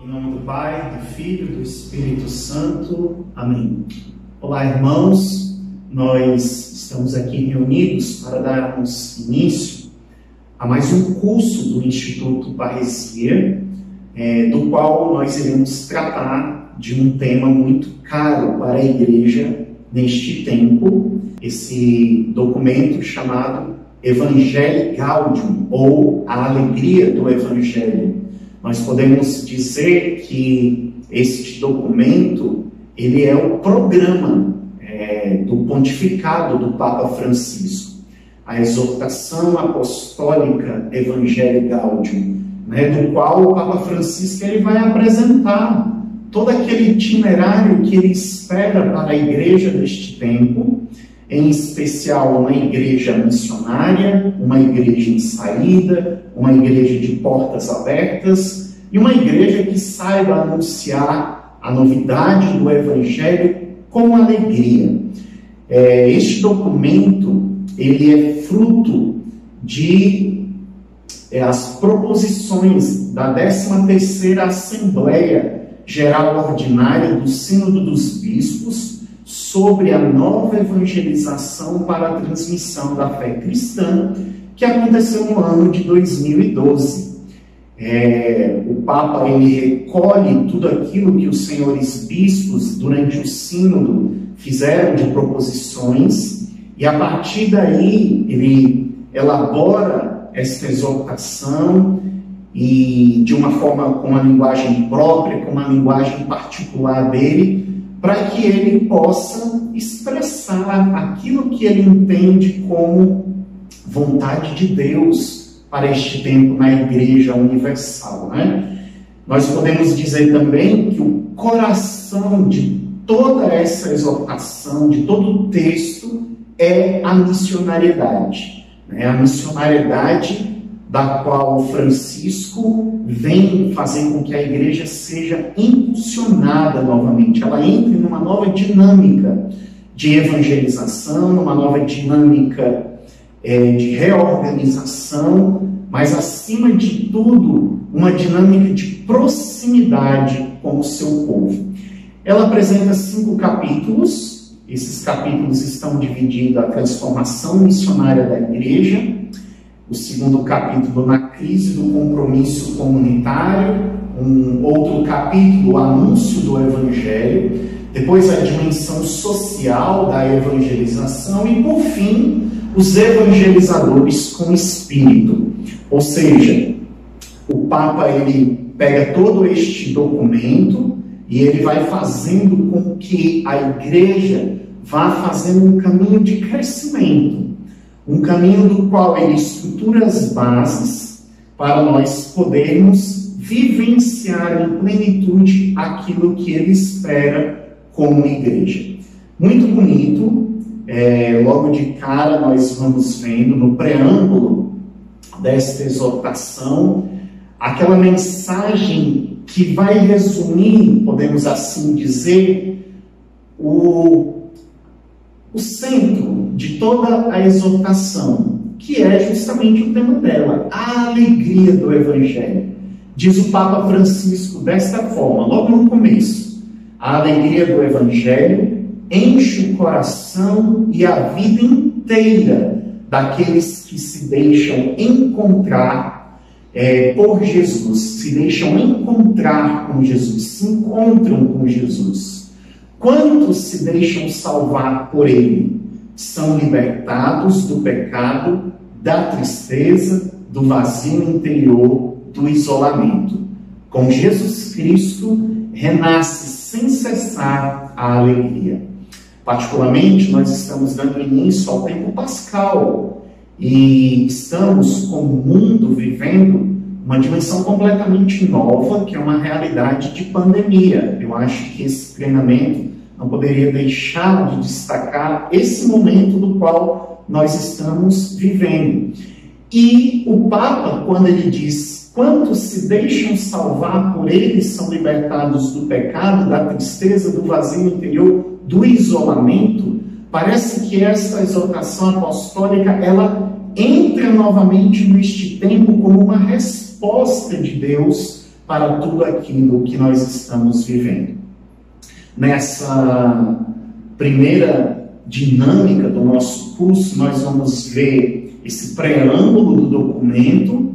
Em nome do Pai, do Filho e do Espírito Santo. Amém. Olá, irmãos. Nós estamos aqui reunidos para darmos início a mais um curso do Instituto Parresia, do qual nós iremos tratar de um tema muito caro para a Igreja neste tempo, esse documento chamado Evangelii Gaudium, ou a Alegria do Evangelho. Nós podemos dizer que este documento ele é o programa do pontificado do Papa Francisco, a exortação apostólica Evangelii Gaudium, do qual o Papa Francisco ele vai apresentar todo aquele itinerário que ele espera para a igreja deste tempo, em especial uma igreja missionária, uma igreja em saída, uma igreja de portas abertas e uma igreja que saiba anunciar a novidade do Evangelho com alegria. Este documento ele é fruto de as proposições da 13ª Assembleia Geral Ordinária do Sínodo dos Bispos sobre a nova evangelização para a transmissão da fé cristã, que aconteceu no ano de 2012. O Papa ele recolhe tudo aquilo que os senhores bispos, durante o sínodo, fizeram de proposições, e a partir daí ele elabora esta exortação, e de uma forma com uma linguagem própria, com uma linguagem particular dele, para que ele possa expressar aquilo que ele entende como vontade de Deus para este tempo na Igreja Universal. Nós podemos dizer também que o coração de toda essa exortação, de todo o texto, é a missionariedade. A missionariedade da qual Francisco vem fazer com que a igreja seja impulsionada novamente, ela entre numa nova dinâmica de evangelização, numa nova dinâmica de reorganização, mas acima de tudo, uma dinâmica de proximidade com o seu povo. Ela apresenta 5 capítulos, esses capítulos estão divididos a transformação missionária da igreja, o 2º capítulo na crise do compromisso comunitário, um outro capítulo, o anúncio do Evangelho, depois a dimensão social da evangelização e, por fim, os evangelizadores com espírito. Ou seja, o Papa ele pega todo este documento e ele vai fazendo com que a igreja vá fazendo um caminho de crescimento, um caminho do qual ele estrutura as bases para nós podermos vivenciar em plenitude aquilo que ele espera como igreja. Muito bonito, logo de cara nós vamos vendo no preâmbulo desta exortação, aquela mensagem que vai resumir, podemos assim dizer, o centro de toda a exortação, que é justamente o tema dela, a alegria do Evangelho. Diz o Papa Francisco desta forma, logo no começo: a alegria do Evangelho enche o coração e a vida inteira daqueles que se deixam encontrar por Jesus, se deixam encontrar com Jesus, se encontram com Jesus. Quantos se deixam salvar por Ele? São libertados do pecado, da tristeza, do vazio interior, do isolamento. Com Jesus Cristo, renasce sem cessar a alegria. Particularmente, nós estamos dando início ao tempo pascal e estamos, como mundo, vivendo uma dimensão completamente nova, que é uma realidade de pandemia. Eu acho que esse treinamento não poderia deixar de destacar esse momento do qual nós estamos vivendo. E o Papa, quando ele diz: quantos se deixam salvar por ele são libertados do pecado, da tristeza, do vazio interior, do isolamento, parece que essa exortação apostólica, ela entra novamente neste tempo como uma resposta de Deus para tudo aquilo que nós estamos vivendo. Nessa primeira dinâmica do nosso curso, nós vamos ver esse preâmbulo do documento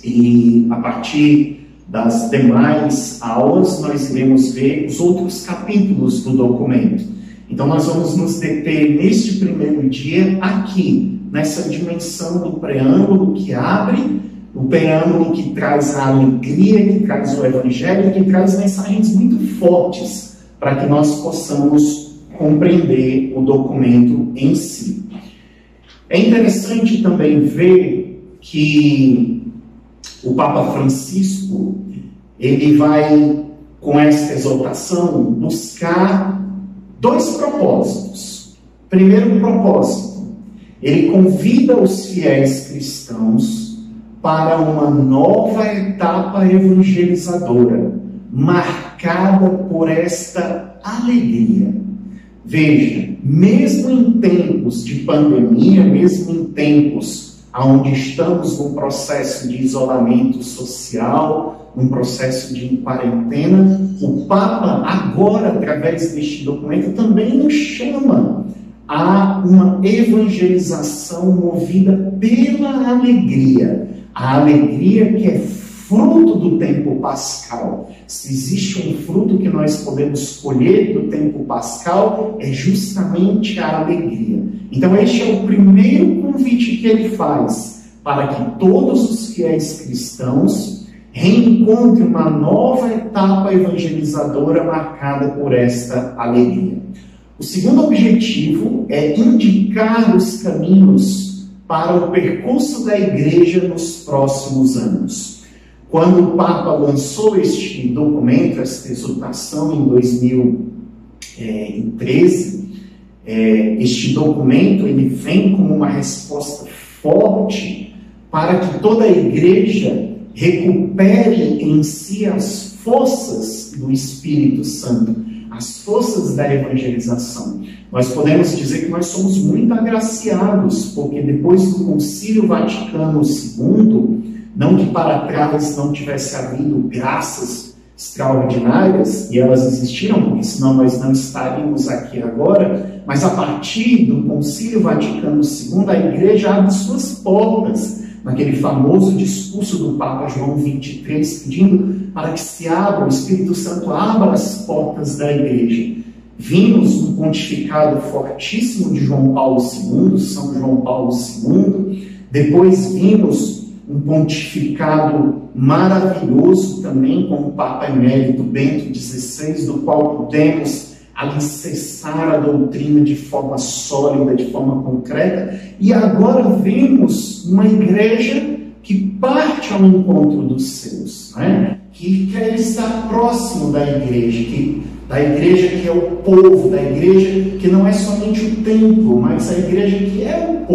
e, a partir das demais aulas, nós iremos ver os outros capítulos do documento. Então, nós vamos nos deter neste primeiro dia aqui, nessa dimensão do preâmbulo que abre, o preâmbulo que traz a alegria, que traz o evangelho, que traz mensagens muito fortes para que nós possamos compreender o documento em si. É interessante também ver que o Papa Francisco, ele vai, com esta exortação, buscar dois propósitos. Primeiro propósito, ele convida os fiéis cristãos para uma nova etapa evangelizadora, marcada por esta alegria. Veja, mesmo em tempos de pandemia, mesmo em tempos onde estamos num processo de isolamento social, num processo de quarentena, o Papa agora, através deste documento, também nos chama a uma evangelização movida pela alegria. A alegria que é fruto do tempo pascal. Se existe um fruto que nós podemos colher do tempo pascal, é justamente a alegria. Então este é o primeiro convite que ele faz, para que todos os fiéis cristãos reencontrem uma nova etapa evangelizadora marcada por esta alegria. O segundo objetivo é indicar os caminhos para o percurso da igreja nos próximos anos. Quando o Papa lançou este documento, esta exortação em 2013, este documento ele vem como uma resposta forte para que toda a igreja recupere em si as forças do Espírito Santo, as forças da evangelização. Nós podemos dizer que nós somos muito agraciados, porque depois do Concílio Vaticano II, não que para trás não tivesse havido graças extraordinárias, e elas existiram, porque senão nós não estaríamos aqui agora, mas a partir do Concílio Vaticano II, a igreja abre suas portas, naquele famoso discurso do Papa João 23, pedindo para que se abra, o Espírito Santo abra as portas da igreja. Vimos um pontificado fortíssimo de João Paulo II, São João Paulo II, depois vimos um pontificado maravilhoso também com o Papa Emérito Bento XVI, do qual pudemos alicerçar a doutrina de forma sólida, de forma concreta, e agora vemos uma igreja que parte ao encontro dos seus, né? Que quer estar próximo da igreja que é o povo, da igreja que não é somente o templo, mas a igreja que é o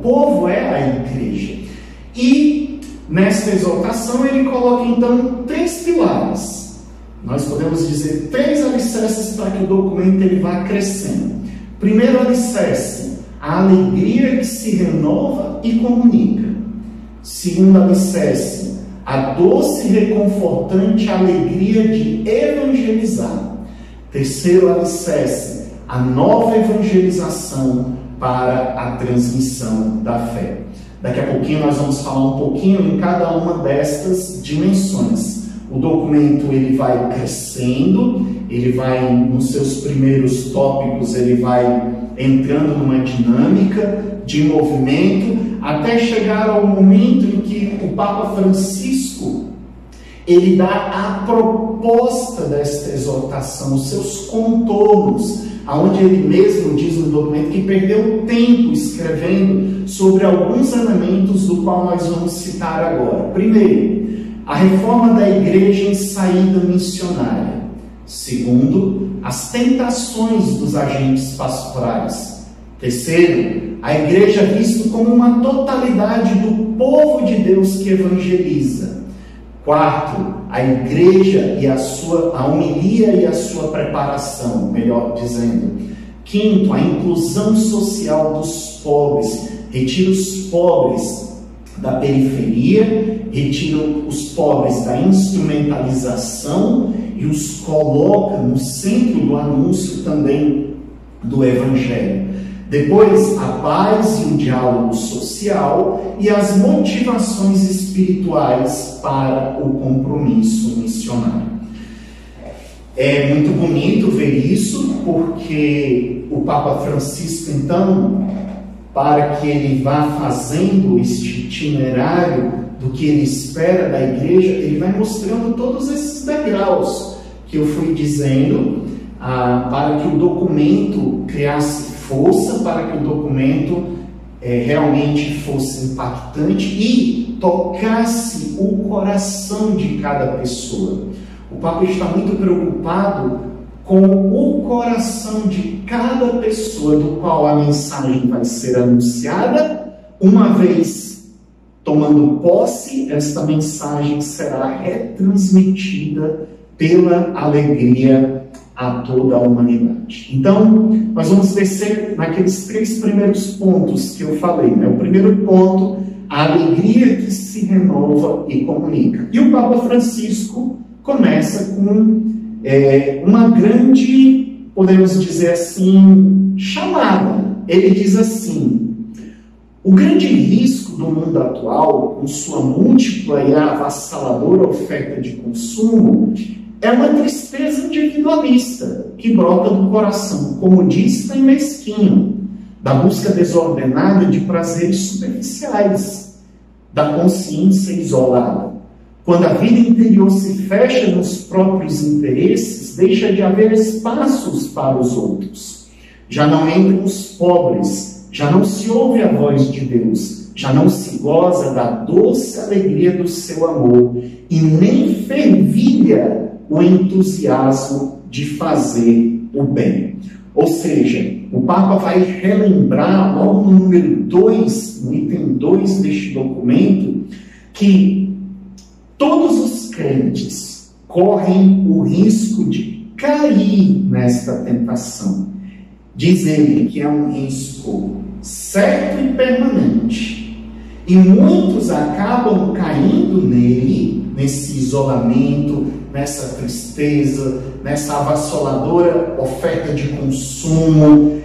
povo é a igreja. E nesta exortação ele coloca então 3 pilares. Nós podemos dizer 3 alicerces para que o documento ele vá crescendo. Primeiro alicerce, a alegria que se renova e comunica. Segundo alicerce, a doce e reconfortante alegria de evangelizar. Terceiro alicerce, a nova evangelização para a transmissão da fé. Daqui a pouquinho nós vamos falar um pouquinho em cada uma destas dimensões. O documento ele vai crescendo, ele vai, nos seus primeiros tópicos, ele vai entrando numa dinâmica de movimento, até chegar ao momento em que o Papa Francisco ele dá a proposta desta exortação, os seus contornos, aonde ele mesmo diz no documento que perdeu tempo escrevendo sobre alguns elementos do qual nós vamos citar agora. Primeiro, a reforma da igreja em saída missionária. Segundo, as tentações dos agentes pastorais. Terceiro, a igreja vista como uma totalidade do povo de Deus que evangeliza. Quarto, a igreja e a homilia e a sua preparação, melhor dizendo. Quinto, a inclusão social dos pobres. Retira os pobres da periferia, retira os pobres da instrumentalização e os coloca no centro do anúncio também do Evangelho. Depois, a paz e o diálogo social e as motivações espirituais para o compromisso missionário. É muito bonito ver isso, porque o Papa Francisco, então, para que ele vá fazendo este itinerário do que ele espera da igreja, ele vai mostrando todos esses degraus que eu fui dizendo, para que o documento criasse força, para que o documento realmente fosse impactante e tocasse o coração de cada pessoa. O Papa está muito preocupado com o coração de cada pessoa do qual a mensagem vai ser anunciada. Uma vez tomando posse, esta mensagem será retransmitida pela alegria a toda a humanidade. Então, nós vamos descer naqueles 3 primeiros pontos que eu falei, né? O primeiro ponto, a alegria que se renova e comunica. E o Papa Francisco começa com uma grande, podemos dizer assim, chamada. Ele diz assim: o grande risco do mundo atual, com sua múltipla e avassaladora oferta de consumo, é uma tristeza individualista que brota do coração comodista e mesquinho, da busca desordenada de prazeres superficiais, da consciência isolada. Quando a vida interior se fecha nos próprios interesses, deixa de haver espaços para os outros. Já não entram os pobres, já não se ouve a voz de Deus, já não se goza da doce alegria do seu amor e nem fervilha o entusiasmo de fazer o bem. Ou seja, o Papa vai relembrar logo no número 2, no item 2 deste documento, que todos os crentes correm o risco de cair nesta tentação. Diz ele que é um risco certo e permanente. E muitos acabam caindo nele, nesse isolamento, nessa tristeza, nessa avassaladora oferta de consumo,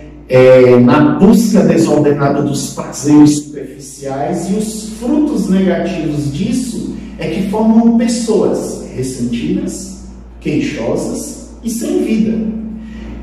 na busca desordenada dos prazeres superficiais, e os frutos negativos disso é que formam pessoas ressentidas, queixosas e sem vida.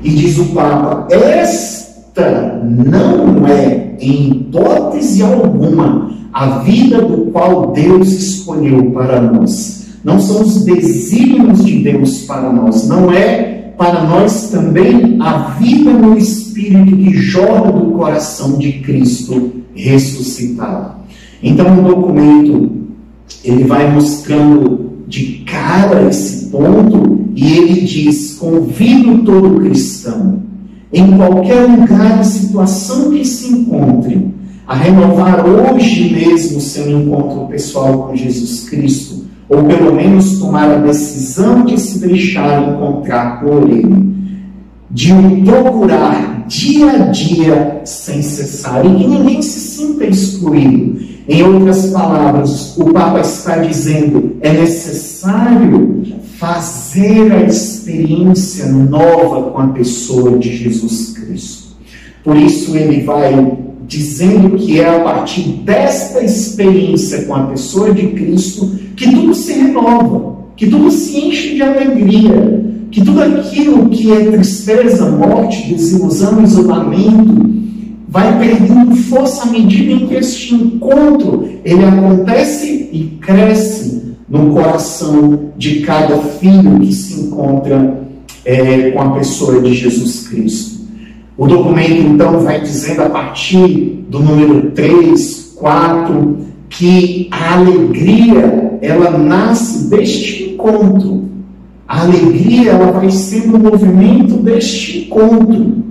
E diz o Papa, esta não é, em hipótese alguma, a vida do qual Deus escolheu para nós. Não são os desígnios de Deus para nós. Não é para nós também a vida no Espírito que jorra do coração de Cristo ressuscitado. Então, o documento, ele vai mostrando de cara esse ponto, e ele diz: convido todo cristão, em qualquer lugar e situação que se encontre, a renovar hoje mesmo seu encontro pessoal com Jesus Cristo, ou pelo menos tomar a decisão de se deixar encontrar por Ele, de o procurar dia a dia sem cessar, e que ninguém se sinta excluído. Em outras palavras, o Papa está dizendo, é necessário fazer a experiência nova com a pessoa de Jesus Cristo. Por isso ele vai dizendo que é a partir desta experiência com a pessoa de Cristo que tudo se renova, que tudo se enche de alegria, que tudo aquilo que é tristeza, morte, desilusão, isolamento, vai perdendo força à medida em que este encontro ele acontece e cresce no coração de cada filho que se encontra com a pessoa de Jesus Cristo. O documento, então, vai dizendo a partir do número 3, 4, que a alegria, ela nasce deste encontro. A alegria, ela vai sendo o movimento deste encontro.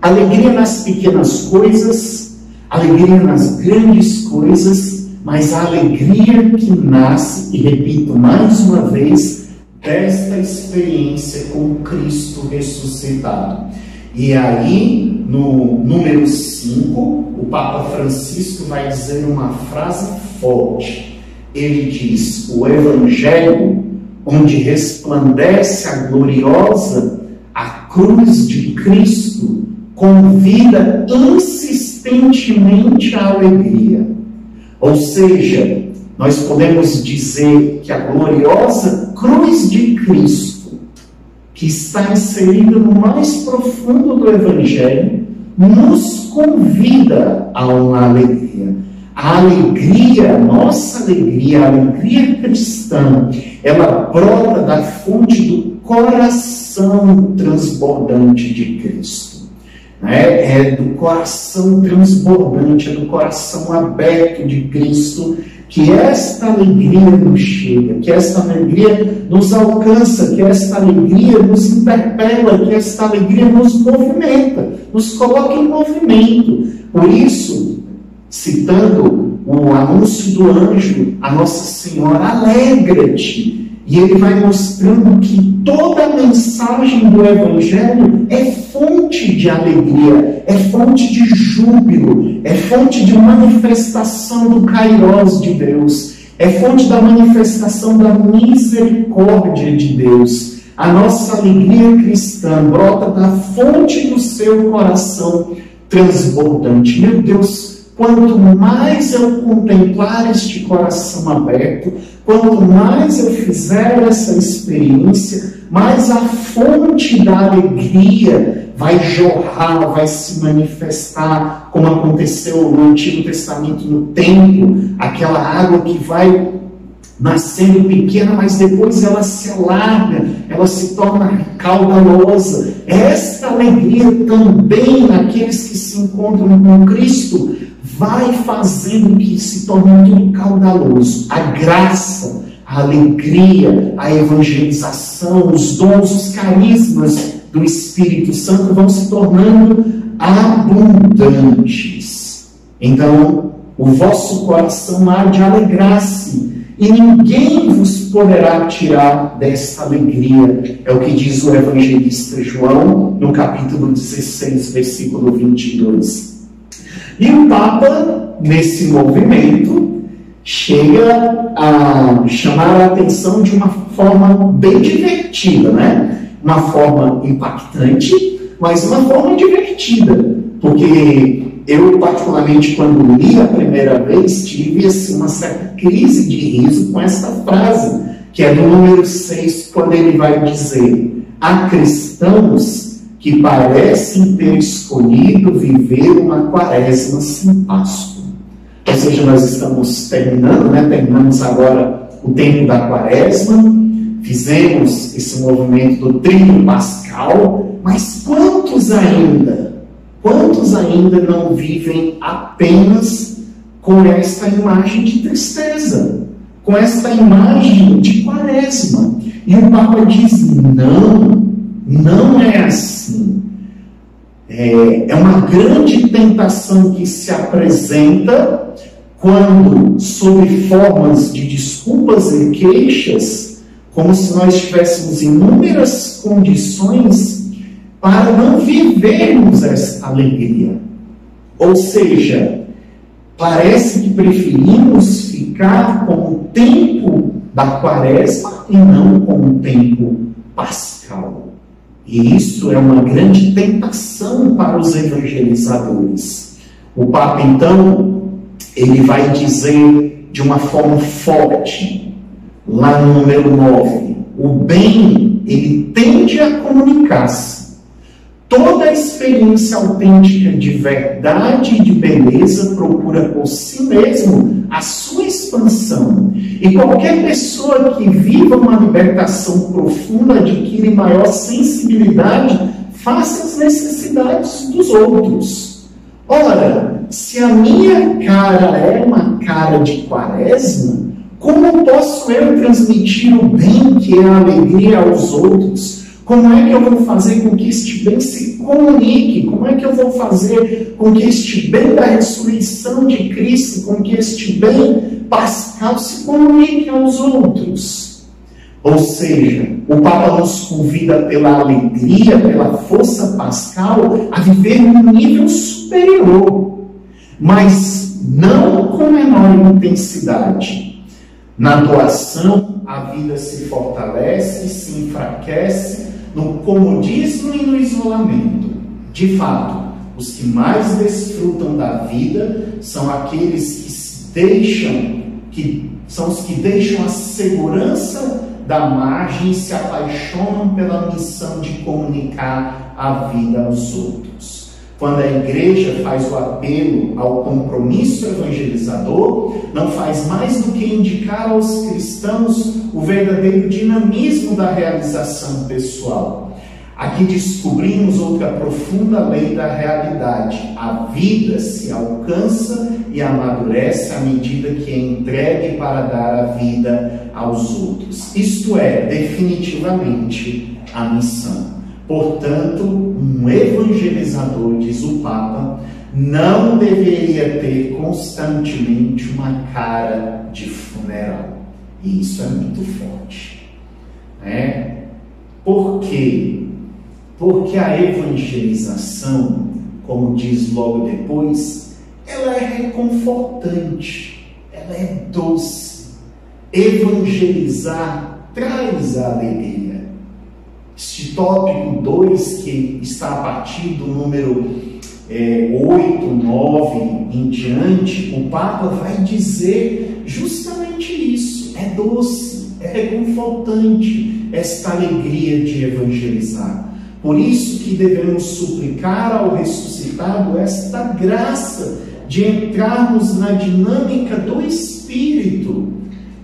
Alegria nas pequenas coisas, alegria nas grandes coisas, mas a alegria que nasce, e repito mais uma vez, desta experiência com Cristo ressuscitado. E aí no número 5, o Papa Francisco vai dizer uma frase forte. Ele diz: o Evangelho, onde resplandece a gloriosa a cruz de Cristo, convida insistentemente à alegria. Ou seja, nós podemos dizer que a gloriosa cruz de Cristo, que está inserida no mais profundo do Evangelho, nos convida a uma alegria. A alegria, nossa alegria, a alegria cristã, ela brota da fonte do coração transbordante de Cristo. É do coração transbordante, é do coração aberto de Cristo que esta alegria nos chega, que esta alegria nos alcança, que esta alegria nos interpela, que esta alegria nos movimenta, nos coloca em movimento. Por isso, citando o anúncio do anjo, a Nossa Senhora, alegra-te. E ele vai mostrando que toda a mensagem do Evangelho é fonte de alegria, é fonte de júbilo, é fonte de manifestação do Kairos de Deus, é fonte da manifestação da misericórdia de Deus. A nossa alegria cristã brota da fonte do seu coração transbordante. Meu Deus, quanto mais eu contemplar este coração aberto, quanto mais eu fizer essa experiência, mais a fonte da alegria vai jorrar, vai se manifestar, como aconteceu no Antigo Testamento, no templo, aquela água que vai nascendo pequena, mas depois ela se alarga, ela se torna caudalosa. Esta alegria também naqueles que se encontram com Cristo vai fazendo que se torne tudo caudaloso. A graça, a alegria, a evangelização, os dons, os carismas do Espírito Santo vão se tornando abundantes. Então, o vosso coração há de alegrar-se, e ninguém vos poderá tirar desta alegria. É o que diz o evangelista João, no capítulo 16, versículo 22. E o Papa, nesse movimento, chega a chamar a atenção de uma forma bem divertida, né? Uma forma impactante, mas uma forma divertida. Porque eu, particularmente, quando li a primeira vez, tive assim, uma certa crise de riso com essa frase, que é do número 6, quando ele vai dizer: há cristãos que parecem ter escolhido viver uma quaresma sem Páscoa. Ou seja, nós estamos terminando, né? Terminamos agora o tempo da quaresma, fizemos esse movimento do tríduo pascal, mas quantos ainda não vivem apenas com esta imagem de tristeza, com esta imagem de quaresma? E o Papa diz: não é assim. É uma grande tentação que se apresenta quando, sob formas de desculpas e queixas, como se nós tivéssemos inúmeras condições para não vivermos essa alegria. Ou seja, parece que preferimos ficar com o tempo da quaresma e não com o tempo pascal. E isso é uma grande tentação para os evangelizadores. O Papa, então, ele vai dizer de uma forma forte, lá no número 9, o bem, ele tende a comunicar-se. Toda a experiência autêntica de verdade e de beleza procura por si mesmo a sua expansão. E qualquer pessoa que viva uma libertação profunda adquire maior sensibilidade face às necessidades dos outros. Ora, se a minha cara é uma cara de quaresma, como posso eu transmitir o bem que é a alegria aos outros? Como é que eu vou fazer com que este bem se comunique? Como é que eu vou fazer com que este bem da ressurreição de Cristo, com que este bem pascal se comunique aos outros? Ou seja, o Papa nos convida pela alegria, pela força pascal, a viver num nível superior, mas não com menor intensidade. Na doação, a vida se fortalece, se enfraquece no comodismo e no isolamento. De fato, os que mais desfrutam da vida são aqueles são os que deixam a segurança da margem e se apaixonam pela missão de comunicar a vida aos outros. Quando a igreja faz o apelo ao compromisso evangelizador, não faz mais do que indicar aos cristãos o verdadeiro dinamismo da realização pessoal. Aqui descobrimos outra profunda lei da realidade. A vida se alcança e amadurece à medida que é entregue para dar a vida aos outros. Isto é, definitivamente, a missão. Portanto, um evangelizador, diz o Papa, não deveria ter constantemente uma cara de funeral. E isso é muito forte. Por quê? Porque a evangelização, como diz logo depois, ela é reconfortante, ela é doce. Evangelizar traz a alegria. Este tópico 2, que está a partir do número 8, 9 em diante, o Papa vai dizer justamente isso. É doce, é reconfortante esta alegria de evangelizar. Por isso que devemos suplicar ao ressuscitado esta graça de entrarmos na dinâmica do Espírito,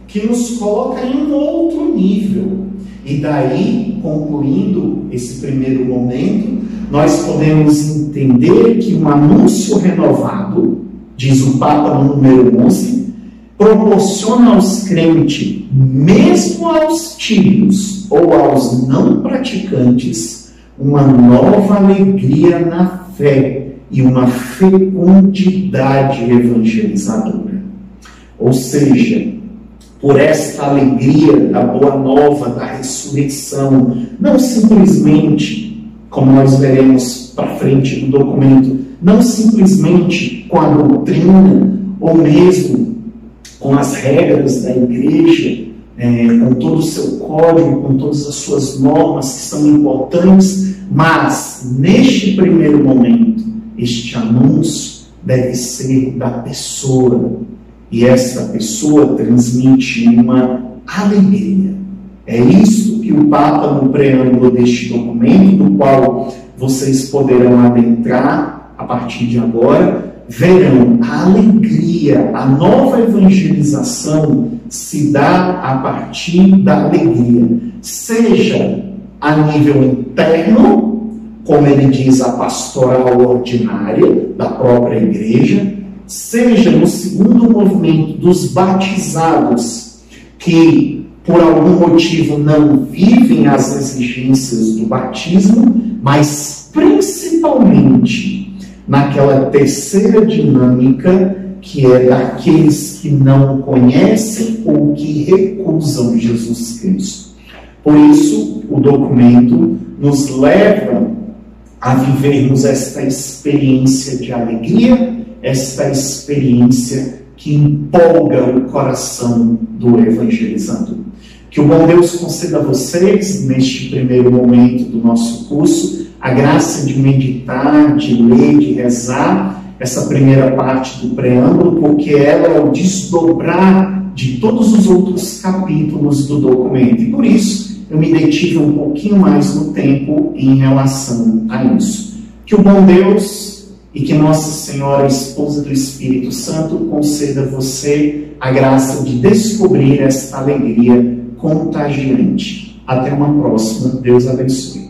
que nos coloca em um outro nível. E daí, concluindo esse primeiro momento, nós podemos entender que um anúncio renovado, diz o Papa no número 11, proporciona aos crentes, mesmo aos tímidos ou aos não praticantes, uma nova alegria na fé e uma fecundidade evangelizadora. Ou seja, por esta alegria da boa nova, da ressurreição, não simplesmente, como nós veremos para frente no documento, não simplesmente com a doutrina, ou mesmo com as regras da igreja, com todo o seu código, com todas as suas normas que são importantes, mas, neste primeiro momento, este anúncio deve ser da pessoa, e essa pessoa transmite uma alegria. É isso que o Papa, no preâmbulo deste documento, no qual vocês poderão adentrar a partir de agora, verão a alegria, a nova evangelização se dá a partir da alegria, seja a nível interno, como ele diz, a pastoral ordinária da própria igreja, seja no segundo movimento dos batizados, que por algum motivo não vivem as exigências do batismo, mas principalmente naquela terceira dinâmica, que é daqueles que não conhecem ou que recusam Jesus Cristo. Por isso, o documento nos leva a vivermos esta experiência de alegria, esta experiência que empolga o coração do evangelizador. Que o bom Deus conceda a vocês, neste primeiro momento do nosso curso, a graça de meditar, de ler, de rezar essa primeira parte do preâmbulo, porque ela é o desdobrar de todos os outros capítulos do documento. E por isso, eu me detive um pouquinho mais no tempo em relação a isso. Que o bom Deus e que Nossa Senhora, Esposa do Espírito Santo, conceda a você a graça de descobrir esta alegria contagiante. Até uma próxima. Deus abençoe.